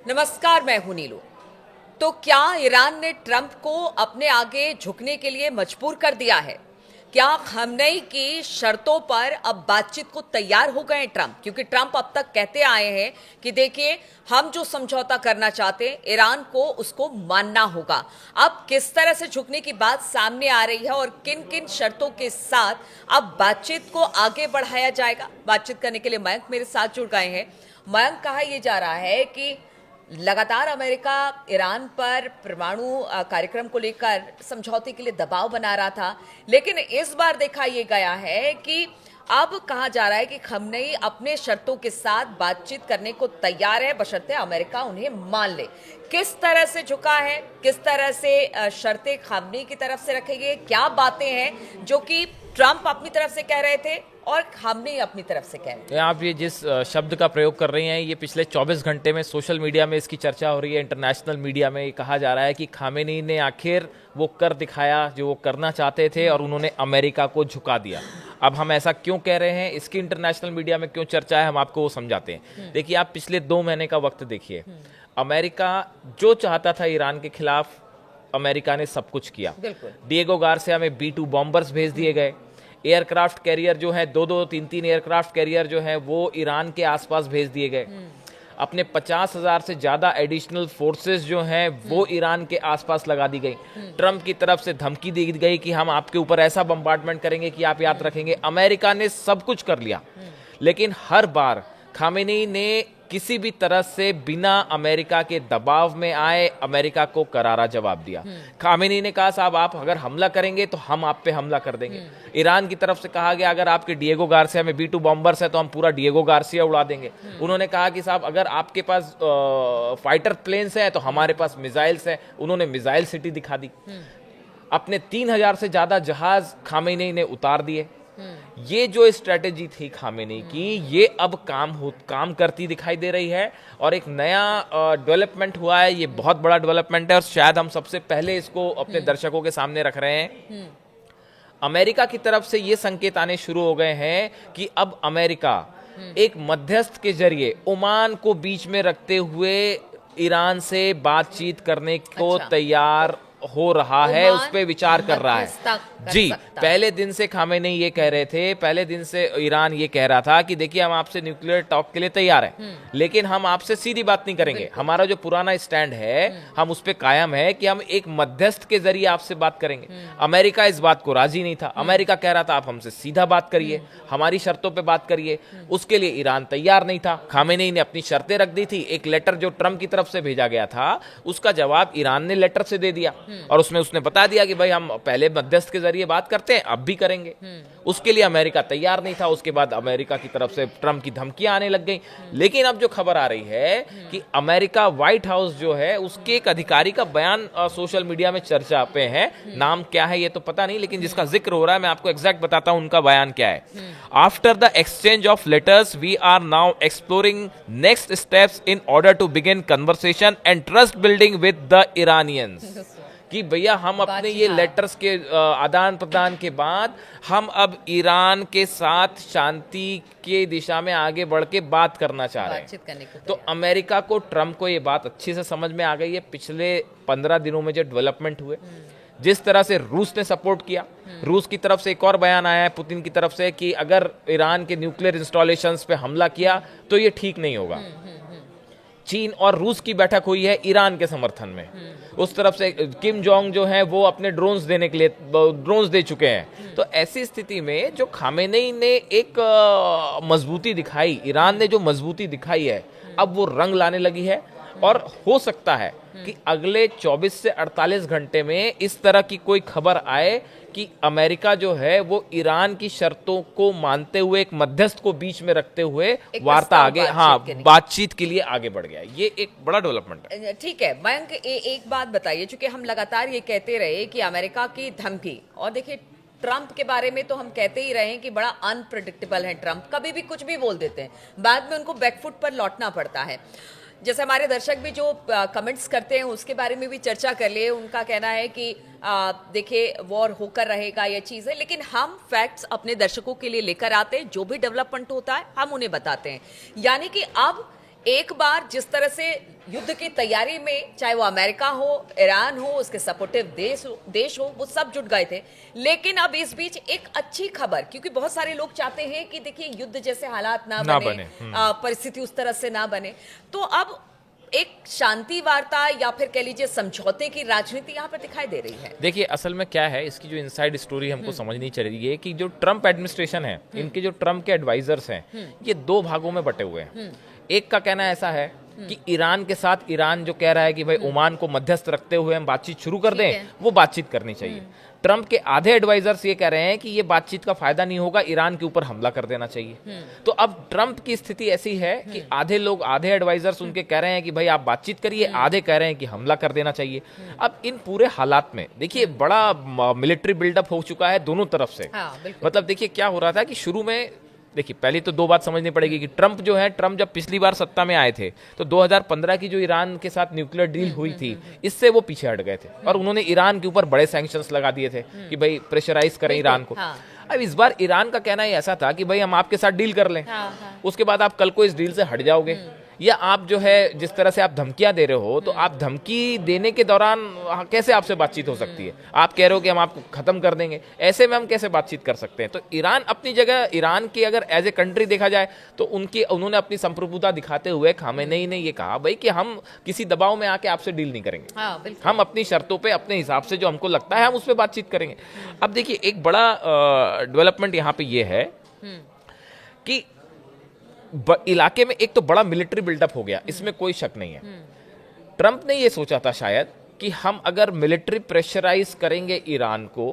नमस्कार, मैं हूं नीलू। तो क्या ईरान ने ट्रंप को अपने आगे झुकने के लिए मजबूर कर दिया है? क्या खamenei की शर्तों पर अब बातचीत को तैयार हो गए ट्रंप? क्योंकि ट्रंप अब तक कहते आए हैं कि देखिए, हम जो समझौता करना चाहते हैं ईरान को उसको मानना होगा। अब किस तरह से झुकने की बात सामने आ रही है और किन किन शर्तों के साथ अब बातचीत को आगे बढ़ाया जाएगा? बातचीत करने के लिए मयंक मेरे साथ जुड़ गए हैं। मयंक, कहा यह जा रहा है कि लगातार अमेरिका ईरान पर परमाणु कार्यक्रम को लेकर समझौते के लिए दबाव बना रहा था, लेकिन इस बार देखा यह गया है कि अब कहा जा रहा है कि खamenei अपने शर्तों के साथ बातचीत करने को तैयार है, बशर्ते अमेरिका उन्हें मान ले। किस तरह से झुका है, किस तरह से शर्तें खamenei की तरफ से रखेंगे, क्या बातें हैं जो कि ट्रंप अपनी तरफ से कह रहे थे और खamenei अपनी तरफ से कह रहे हैं? आप ये जिस शब्द का प्रयोग कर रही हैं, ये पिछले 24 घंटे में सोशल मीडिया में इसकी चर्चा हो रही है। इंटरनेशनल मीडिया में ये कहा जा रहा है कि खamenei ने आखिर वो कर दिखाया जो वो करना चाहते थे और उन्होंने अमेरिका को झुका दिया। अब हम ऐसा क्यों कह रहे हैं, इसकी इंटरनेशनल मीडिया में क्यों चर्चा है, हम आपको वो समझाते हैं। देखिए, आप पिछले 2 महीने का वक्त देखिए। अमेरिका जो चाहता था ईरान के खिलाफ, अमेरिका ने सब कुछ किया। डिएगो गार्सिया में B-2 बॉम्बर्स भेज दिए गए। एयरक्राफ्ट कैरियर जो है, 2-2, 3-3 एयरक्राफ्ट कैरियर जो है वो ईरान के आसपास भेज दिए गए। अपने 50,000 से ज्यादा एडिशनल फोर्सेस जो हैं वो ईरान के आसपास लगा दी गई। ट्रंप की तरफ से धमकी दी गई कि हम आपके ऊपर ऐसा बम्बार्डमेंट करेंगे कि आप याद रखेंगे। अमेरिका ने सब कुछ कर लिया, लेकिन हर बार खamenei ने किसी भी तरह से बिना अमेरिका के दबाव में आए अमेरिका को करारा जवाब दिया। खamenei ने कहा, साहब आप अगर हमला करेंगे तो हम आप पे हमला कर देंगे। ईरान की तरफ से कहा गया, अगर आपके डिएगो गार्सिया में B-2 बॉम्बर्स है तो हम पूरा डिएगो गार्सिया उड़ा देंगे। उन्होंने कहा कि साहब अगर आपके पास फाइटर प्लेन्स है तो हमारे पास मिसाइल्स है। उन्होंने मिसाइल सिटी दिखा दी। अपने 3,000 से ज्यादा जहाज खamenei ने उतार दिए। ये जो स्ट्रेटेजी थी खamenei की, ये अब काम करती दिखाई दे रही है और एक नया डेवलपमेंट हुआ है। ये बहुत बड़ा डेवलपमेंट है और शायद हम सबसे पहले इसको अपने दर्शकों के सामने रख रहे हैं। अमेरिका की तरफ से ये संकेत आने शुरू हो गए हैं कि अब अमेरिका एक मध्यस्थ के जरिए ओमान को बीच में रखते हुए ईरान से बातचीत करने को तैयार हो रहा है, उस पे विचार कर रहा है। जी, पहले दिन से खamenei ये कह रहे थे, पहले दिन से ईरान ये कह रहा था कि देखिए, हम आपसे न्यूक्लियर टॉक के लिए तैयार हैं, लेकिन हम आपसे सीधी बात नहीं करेंगे। हमारा जो पुराना स्टैंड है, हम उस पे कायम है कि हम एक मध्यस्थ के जरिए आपसे बात करेंगे। अमेरिका इस बात को राजी नहीं था। अमेरिका कह रहा था, आप हमसे सीधा बात करिए, हमारी शर्तों पे बात करिए। उसके लिए ईरान तैयार नहीं था। खamenei ने अपनी शर्तें रख दी थी। एक लेटर जो ट्रंप की तरफ से भेजा गया था, उसका जवाब ईरान ने लेटर से दे दिया और उसमें उसने बता दिया कि भाई हम पहले मध्यस्थ के जरिए बात करते हैं, अब भी करेंगे। उसके लिए अमेरिका तैयार नहीं था। उसके बाद अमेरिका की तरफ से ट्रंप की धमकियां आने लग गई। लेकिन अब जो खबर आ रही है कि अमेरिका व्हाइट हाउस जो है, उसके एक अधिकारी का बयान सोशल मीडिया में चर्चा पे है। नाम क्या है ये तो पता नहीं, लेकिन जिसका जिक्र हो रहा है मैं आपको एग्जैक्ट बताता हूं उनका बयान क्या है। After the exchange of letters we are now exploring next steps in order to begin conversation and trust building with the Iranians. कि भैया, हम अपने ये लेटर्स के आदान प्रदान के बाद हम अब ईरान के साथ शांति के दिशा में आगे बढ़ के बात करना चाह रहे हैं। तो अमेरिका को, ट्रंप को ये बात अच्छी से समझ में आ गई है। पिछले 15 दिनों में जो डेवलपमेंट हुए, जिस तरह से रूस ने सपोर्ट किया, रूस की तरफ से एक और बयान आया है पुतिन की तरफ से कि अगर ईरान के न्यूक्लियर इंस्टॉलेशंस पे हमला किया तो ये ठीक नहीं होगा। चीन और रूस की बैठक हुई है ईरान के समर्थन में। उस तरफ से किम जोंग जो है वो अपने ड्रोन्स देने के लिए ड्रोन्स दे चुके हैं। तो ऐसी स्थिति में जो खamenei ने एक मजबूती दिखाई, ईरान ने जो मजबूती दिखाई है, अब वो रंग लाने लगी है। और हो सकता है कि अगले 24 से 48 घंटे में इस तरह की कोई खबर आए कि अमेरिका जो है वो ईरान की शर्तों को मानते हुए, एक मध्यस्थ को बीच में रखते हुए वार्ता आगे, बातचीत के लिए आगे बढ़ गया। ये एक बड़ा डेवलपमेंट है। ठीक है मयंक, एक बात बताइए, चूंकि हम लगातार ये कहते रहे कि अमेरिका की धमकी, और देखिए ट्रंप के बारे में तो हम कहते ही रहे हैं कि बड़ा अनप्रेडिक्टेबल है ट्रंप, कभी भी कुछ भी बोल देते हैं, बाद में उनको बैकफुट पर लौटना पड़ता है। जैसे हमारे दर्शक भी जो कमेंट्स करते हैं उसके बारे में भी चर्चा कर लिए। उनका कहना है कि देखिए वॉर होकर रहेगा, ये चीज़ है, लेकिन हम फैक्ट्स अपने दर्शकों के लिए लेकर आते हैं। जो भी डेवलपमेंट होता है हम उन्हें बताते हैं। यानी कि अब एक बार जिस तरह से युद्ध की तैयारी में, चाहे वो अमेरिका हो, ईरान हो, उसके सपोर्टिव देश हो, वो सब जुट गए थे। लेकिन अब इस बीच एक अच्छी खबर, क्योंकि बहुत सारे लोग चाहते हैं कि देखिए युद्ध जैसे हालात ना बने। परिस्थिति उस तरह से ना बने, तो अब एक शांति वार्ता या फिर कह लीजिए समझौते की राजनीति यहाँ पर दिखाई दे रही है। देखिए असल में क्या है, इसकी जो इनसाइड स्टोरी हमको समझनी चाहिए कि जो ट्रम्प एडमिनिस्ट्रेशन है, इनके जो ट्रम्प के एडवाइजर्स हैं, ये दो भागों में बटे हुए हैं। एक का कहना ऐसा है कि ईरान के साथ, ईरान जो कह रहा है कि भाई ओमान को मध्यस्थ रखते हुए हम बातचीत शुरू कर दें, वो बातचीत करनी चाहिए। ट्रम्प के आधे एडवाइजर्स ये कह रहे हैं कि ये बातचीत का फायदा नहीं होगा, ईरान के ऊपर हमला कर देना चाहिए। तो अब ट्रम्प की स्थिति ऐसी है कि आधे लोग, आधे एडवाइजर्स उनके कह रहे हैं कि भाई आप बातचीत करिए, आधे कह रहे हैं कि हमला कर देना चाहिए। अब इन पूरे हालात में देखिए बड़ा मिलिट्री बिल्डअप हो चुका है दोनों तरफ से। मतलब देखिए क्या हो रहा था कि शुरू में, देखिए पहले तो दो बात समझनी पड़ेगी कि ट्रम्प जो है, ट्रम्प जब पिछली बार सत्ता में आए थे तो 2015 की जो ईरान के साथ न्यूक्लियर डील हुई थी, इससे वो पीछे हट गए थे और उन्होंने ईरान के ऊपर बड़े सैंक्शंस लगा दिए थे कि भाई प्रेशराइज करें ईरान को। अब इस बार ईरान का कहना ही ऐसा था कि भाई हम आपके साथ डील कर लें, उसके बाद आप कल को इस डील से हट जाओगे, या आप जो है जिस तरह से आप धमकियां दे रहे हो, तो आप धमकी देने के दौरान कैसे आपसे बातचीत हो सकती है? आप कह रहे हो कि हम आपको खत्म कर देंगे, ऐसे में हम कैसे बातचीत कर सकते हैं? तो ईरान अपनी जगह, ईरान की अगर एज ए कंट्री देखा जाए तो उन्होंने अपनी संप्रभुता दिखाते हुए खामेनेई ने ये कहा भाई कि हम किसी दबाव में आके आपसे डील नहीं करेंगे, हम अपनी शर्तों पे, अपने हिसाब से जो हमको लगता है हम उस पर बातचीत करेंगे। अब देखिए एक बड़ा डेवलपमेंट यहाँ पे ये है कि इलाके में एक तो बड़ा मिलिट्री बिल्डअप हो गया, इसमें कोई शक नहीं है। ट्रंप ने ये सोचा था शायद कि हम अगर मिलिट्री प्रेशराइज करेंगे ईरान को,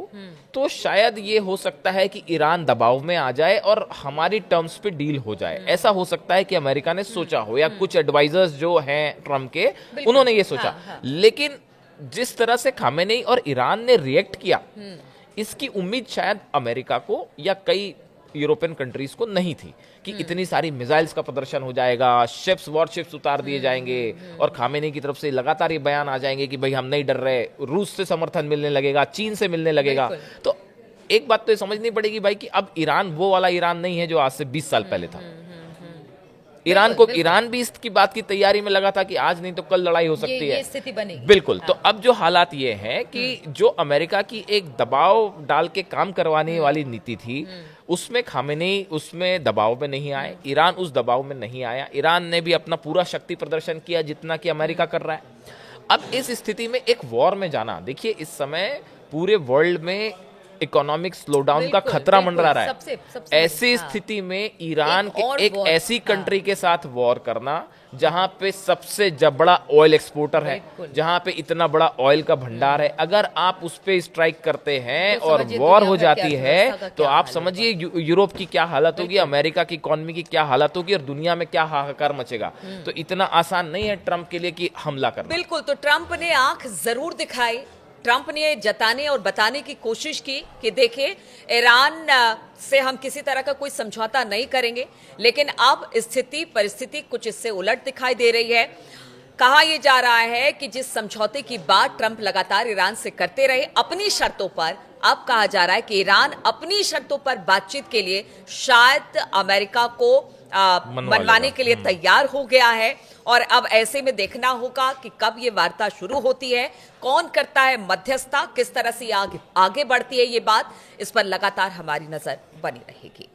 तो शायद ये हो सकता है कि ईरान दबाव में आ जाए और हमारी टर्म्स पे डील हो जाए। ऐसा हो सकता है कि अमेरिका ने सोचा हो, या कुछ एडवाइजर्स जो हैं ट्रंप के, उन्होंने ये सोचा। लेकिन जिस तरह से खामेनेई और ईरान ने रिएक्ट किया, इसकी उम्मीद शायद अमेरिका को या कई यूरोपियन कंट्रीज को नहीं थी कि इतनी सारी मिसाइल्स का प्रदर्शन हो जाएगा, शिप्स, वॉरशिप्स उतार दिए जाएंगे और खामेनी की तरफ से लगातार ये बयान आ जाएंगे कि भाई हम नहीं डर रहे, रूस से समर्थन मिलने लगेगा, चीन से मिलने लगेगा। तो एक बात तो ये समझनी पड़ेगी भाई कि अब ईरान वो वाला ईरान नहीं है जो आज से 20 साल पहले था। ईरान भी इसकी बात की तैयारी में लगा था कि आज नहीं तो कल लड़ाई हो सकती है, स्थिति बनेगी। बिल्कुल। तो अब जो हालात ये हैं कि जो अमेरिका की एक दबाव डाल के काम करवाने वाली नीति थी, उसमें खामेनेई उसमें दबाव में नहीं आए, ईरान उस दबाव में नहीं आया। ईरान ने भी अपना पूरा शक्ति प्रदर्शन किया जितना कि अमेरिका कर रहा है। अब इस स्थिति में एक वॉर में जाना, देखिए इस समय पूरे वर्ल्ड में इकोनॉमिक स्लोडाउन का खतरा मंडरा रहा है। ऐसी स्थिति में ईरान के एक ऐसी कंट्री के साथ वॉर करना जहां पे सबसे बड़ा ऑयल एक्सपोर्टर है, जहां पे इतना बड़ा ऑयल का भंडार है, अगर आप उस पे स्ट्राइक करते हैं और वॉर हो जाती है, तो आप समझिए यूरोप की क्या हालत होगी, अमेरिका की इकोनॉमी की क्या हालत होगी और दुनिया में क्या हाहाकार मचेगा। तो इतना आसान नहीं है ट्रंप के लिए कि हमला करना। बिल्कुल। तो ट्रंप ने आंख जरूर दिखाई, ट्रंप ने जताने और बताने की कोशिश की कि देखिए ईरान से हम किसी तरह का कोई समझौता नहीं करेंगे, लेकिन अब स्थिति परिस्थिति कुछ इससे उलट दिखाई दे रही है। कहा यह जा रहा है कि जिस समझौते की बात ट्रंप लगातार ईरान से करते रहे अपनी शर्तों पर, अब कहा जा रहा है कि ईरान अपनी शर्तों पर बातचीत के लिए शायद अमेरिका को मनवाने के लिए तैयार हो गया है। और अब ऐसे में देखना होगा कि कब ये वार्ता शुरू होती है, कौन करता है मध्यस्थता, किस तरह से आगे बढ़ती है ये बात, इस पर लगातार हमारी नजर बनी रहेगी।